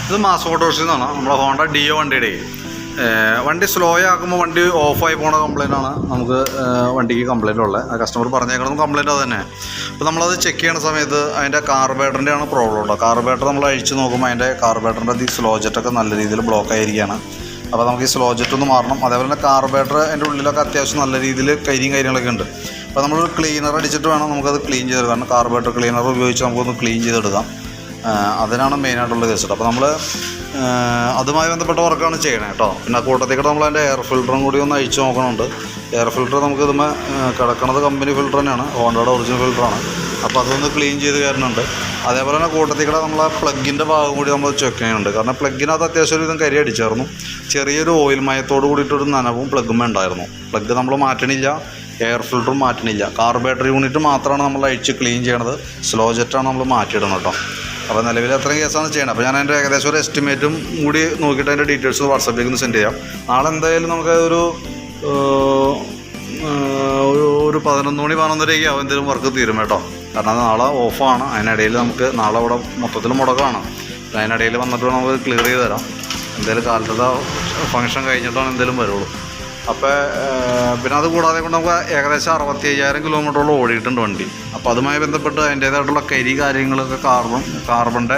ഇത് മാസ് ഓട്ടോറിക്ഷയിൽ നിന്നാണ് നമ്മുടെ ഹോണ്ട ഡിയോ വണ്ടിയുടെ. വണ്ടി സ്ലോ ആക്കുമ്പോൾ വണ്ടി ഓഫായി പോണ കംപ്ലയിൻ്റ് ആണ് നമുക്ക് വണ്ടിക്ക് കംപ്ലയിൻ്റ് ഉള്ളത്. ആ കസ്റ്റമർ പറഞ്ഞേക്കണം കംപ്ലയിൻ്റ് അത് തന്നെ. അപ്പോൾ നമ്മളത് ചെക്ക് ചെയ്യുന്ന സമയത്ത് അതിൻ്റെ കാർബേറ്ററിൻ്റെ ആണ് പ്രോബ്ലം ഉള്ളത്. കാർബേറ്റർ നമ്മൾ അഴിച്ച് നോക്കുമ്പോൾ അതിൻ്റെ കാർബേറ്ററിൻ്റെ ഈ സ്ലോ ജെറ്റൊക്കെ നല്ല രീതിയിൽ ബ്ലോക്ക് ആയിരിക്കുകയാണ്. അപ്പോൾ നമുക്ക് ഈ സ്ലോ ജെറ്റ് ഒന്ന് മാറണം. അതേപോലെ തന്നെ കാർബേറ്റർ അതിൻ്റെ ഉള്ളിലൊക്കെ അത്യാവശ്യം നല്ല രീതിയിൽ കാര്യങ്ങളൊക്കെ ഉണ്ട്. അപ്പോൾ നമ്മൾ ക്ലീനർ അടിച്ചിട്ട് വേണം നമുക്കത് ക്ലീൻ ചെയ്തെടുക്കാം. കാരണം കാർബേറ്റർ ക്ലീനർ ഉപയോഗിച്ച് നമുക്കൊന്ന് ക്ലീൻ ചെയ്തെടുക്കാം. അതിനാണ് മെയിനായിട്ടുള്ള കേസ്. അപ്പോൾ നമ്മൾ അതുമായി ബന്ധപ്പെട്ട വർക്കാണ് ചെയ്യണേ കേട്ടോ. പിന്നെ കൂട്ടത്തേക്ക് നമ്മൾ അതിൻ്റെ എയർ ഫിൽറ്ററും കൂടി ഒന്ന് അഴിച്ച് നോക്കണുണ്ട്. എയർ ഫിൽറ്റർ നമുക്ക് ഇതുമേ കിടക്കുന്നത് കമ്പനി ഫിൽറ്റർ തന്നെയാണ്, ഹോണ്ടയുടെ ഒറിജിനൽ ഫിൽറ്ററാണ്. അപ്പോൾ അതൊന്ന് ക്ലീൻ ചെയ്ത് കയറുന്നുണ്ട്. അതേപോലെ തന്നെ കൂട്ടത്തേക്കടെ നമ്മൾ ആ പ്ലഗിൻ്റെ ഭാഗം കൂടി നമ്മൾ ചെക്ക് ചെയ്യുന്നുണ്ട്. കാരണം പ്ലഗിനകത്ത് അത്യാവശ്യം ഒരു വിധം കരി അടിച്ചായിരുന്നു. ചെറിയൊരു ഓയിൽ മയത്തോട് കൂടിയിട്ടൊരു നനവും പ്ലഗുമേ ഉണ്ടായിരുന്നു. പ്ലഗ് നമ്മൾ മാറ്റണില്ല, എയർ ഫിൽറ്ററും മാറ്റണില്ല. കാർബേറ്റർ യൂണിറ്റ് മാത്രമാണ് നമ്മൾ അഴിച്ച് ക്ലീൻ ചെയ്യണത്. സ്ലോ ജെറ്റാണ് നമ്മൾ മാറ്റിയിടണം കേട്ടോ. അപ്പോൾ നിലവിൽ അത്രയും കേസാണ് ചെയ്യണത്. അപ്പോൾ ഞാൻ അതിൻ്റെ ഏകദേശം ഒരു എസ്റ്റിമേറ്റും കൂടി നോക്കിയിട്ട് അതിൻ്റെ ഡീറ്റെയിൽസ് വാട്സാപ്പിലേക്ക് ഒന്ന് സെൻഡ് ചെയ്യാം. നാളെ എന്തായാലും നമുക്ക് ഒരു 11 മണി 11:30 ആവും എന്തെങ്കിലും വർക്ക് തീരും കേട്ടോ. കാരണം അത് നാളെ ഓഫാണ്. അതിനിടയിൽ നമുക്ക് നാളെ ഇവിടെ മൊത്തത്തിൽ മുടക്കമാണ്. അതിനിടയിൽ വന്നിട്ട് നമുക്ക് ക്ലിയർ ചെയ്ത് തരാം. എന്തായാലും കാലത്തെ ഫംഗ്ഷൻ കഴിഞ്ഞിട്ടാണ് എന്തെങ്കിലും വരുള്ളൂ. അപ്പോൾ പിന്നെ അത് കൂടാതെ കൊണ്ട് നമുക്ക് ഏകദേശം 65,000 കിലോമീറ്ററോളം ഓടിയിട്ടുണ്ട് വണ്ടി. അപ്പോൾ അതുമായി ബന്ധപ്പെട്ട് അതിൻ്റേതായിട്ടുള്ള കാര്യങ്ങളൊക്കെ കാർബണിൻ്റെ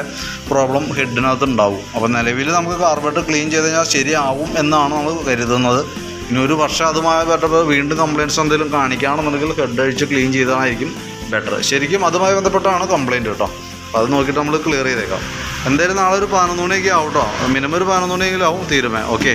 പ്രോബ്ലം ഹെഡിനകത്ത് ഉണ്ടാവും. അപ്പോൾ നിലവിൽ നമുക്ക് കാർബറേറ്റർ ക്ലീൻ ചെയ്ത് കഴിഞ്ഞാൽ ശരിയാവും എന്നാണ് നമ്മൾ കരുതുന്നത്. ഇനി ഒരു വർഷം അതുമായി ബന്ധപ്പെട്ട് വീണ്ടും കംപ്ലയിൻറ്റ്സ് എന്തെങ്കിലും കാണിക്കുകയാണെന്നുണ്ടെങ്കിൽ ഹെഡ് അഴിച്ച് ക്ലീൻ ചെയ്തായിരിക്കും ബെറ്റർ. ശരിക്കും അതുമായി ബന്ധപ്പെട്ടാണ് കംപ്ലയിൻറ്റ് കേട്ടോ. അപ്പോൾ അത് നോക്കിയിട്ട് നമ്മൾ ക്ലിയർ ചെയ്തേക്കാം. എന്തായാലും നാളെ ഒരു 11 മണിയൊക്കെ ആവും കേട്ടോ. മിനിമം ഒരു 11 മണിയെങ്കിലും ആവും തീരുമേ. ഓക്കെ.